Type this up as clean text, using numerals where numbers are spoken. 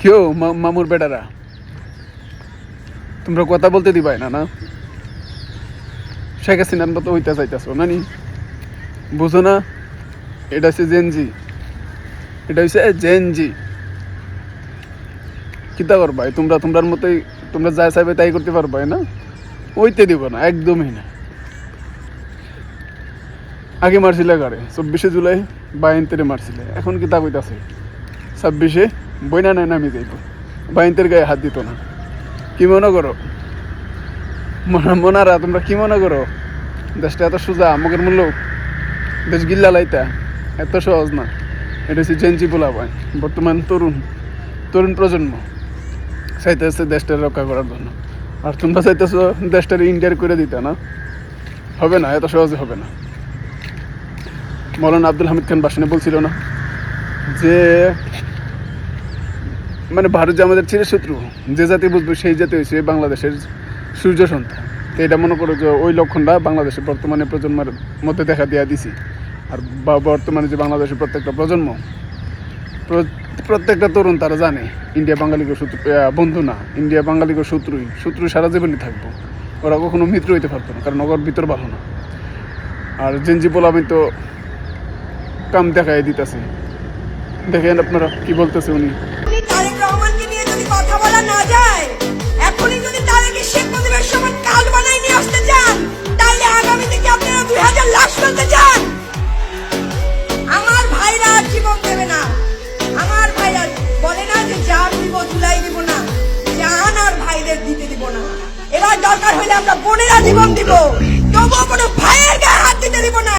কেউ মামুর বেটারা তোমরা কথা বলতে দিবাই না না শেখ হাসিনার মতো হইতে চাইতেছো নানি বুঝো না এটা হচ্ছে জেনজি এটা হচ্ছে জেনজি কিতা করবাই তোমরা তোমরার মতোই তোমরা যা চাইবে তাই করতে পারবাই না ওইতে দিব না একদমই না আগে মারছিলে গাড়ে 24শে জুলাই 22 মারছিলে এখন কিতা কইতাছে 26শে বইনা নাই নামি যাইব 22 গায়ে হাত দিত না কি মনে করো মনারা তোমরা কি মনে করো দেশটা এত সোজা আমাদের মূল্য দেশ গিল্লা লাইতা এত সহজ না এটা হচ্ছে জেনজি পোলাপান বর্তমান তরুণ প্রজন্ম চাইতেছে দেশটা রক্ষা করার জন্য আর তোমরা চাইতেছো দেশটার ইন্ডিয়ার করে দিতে না হবে না এত সহজে হবে না মৌলানা আব্দুল হামিদ খান ভাষণে বলছিল না যে মানে ভারত যে আমাদের চিরশত্রু যে জাতি বুঝবে সেই জাতি হয়েছে বাংলাদেশের সূর্য সন্তান তো এটা মনে করো যে ওই লক্ষণটা বাংলাদেশের বর্তমানে প্রজন্মের মধ্যে দেখা দিয়া দিছি আর বর্তমানে যে বাংলাদেশের প্রত্যেকটা প্রজন্ম প্রত্যেকটা তরুণ তারা জানে ইন্ডিয়া বাঙালিকে শত্রু বন্ধু না ইন্ডিয়া বাঙালিকে শত্রু সারা জীবনই থাকবো ওরা কখনো মিত্র হইতে পারতো না কারণ ওর ভিতর ভালো না আর জেনজি আমি তো কাম দেখাই দিতেছে দেখেন আপনারা কি বলতেছে উনি তারেক রহমানকে নিয়ে যদি কথা বলা না যায় এখনই যদি তারেক শেখ মুজিবের সমান কাল বানাই নিয়ে আসতে চান তাহলে আগামী থেকে আপনারা 2000 লাশ ফেলতে চান আমার ভাইরা জীবন দেবে না আমার ভাইরা বলে না যে জান দিব তুলাই দিব না জান আর ভাইদের দিতে দিব না এবার দরকার হলে আমরা বোনেরা জীবন দিব তবুও কোনো ভাইয়ের গায়ে হাত দিতে দিব না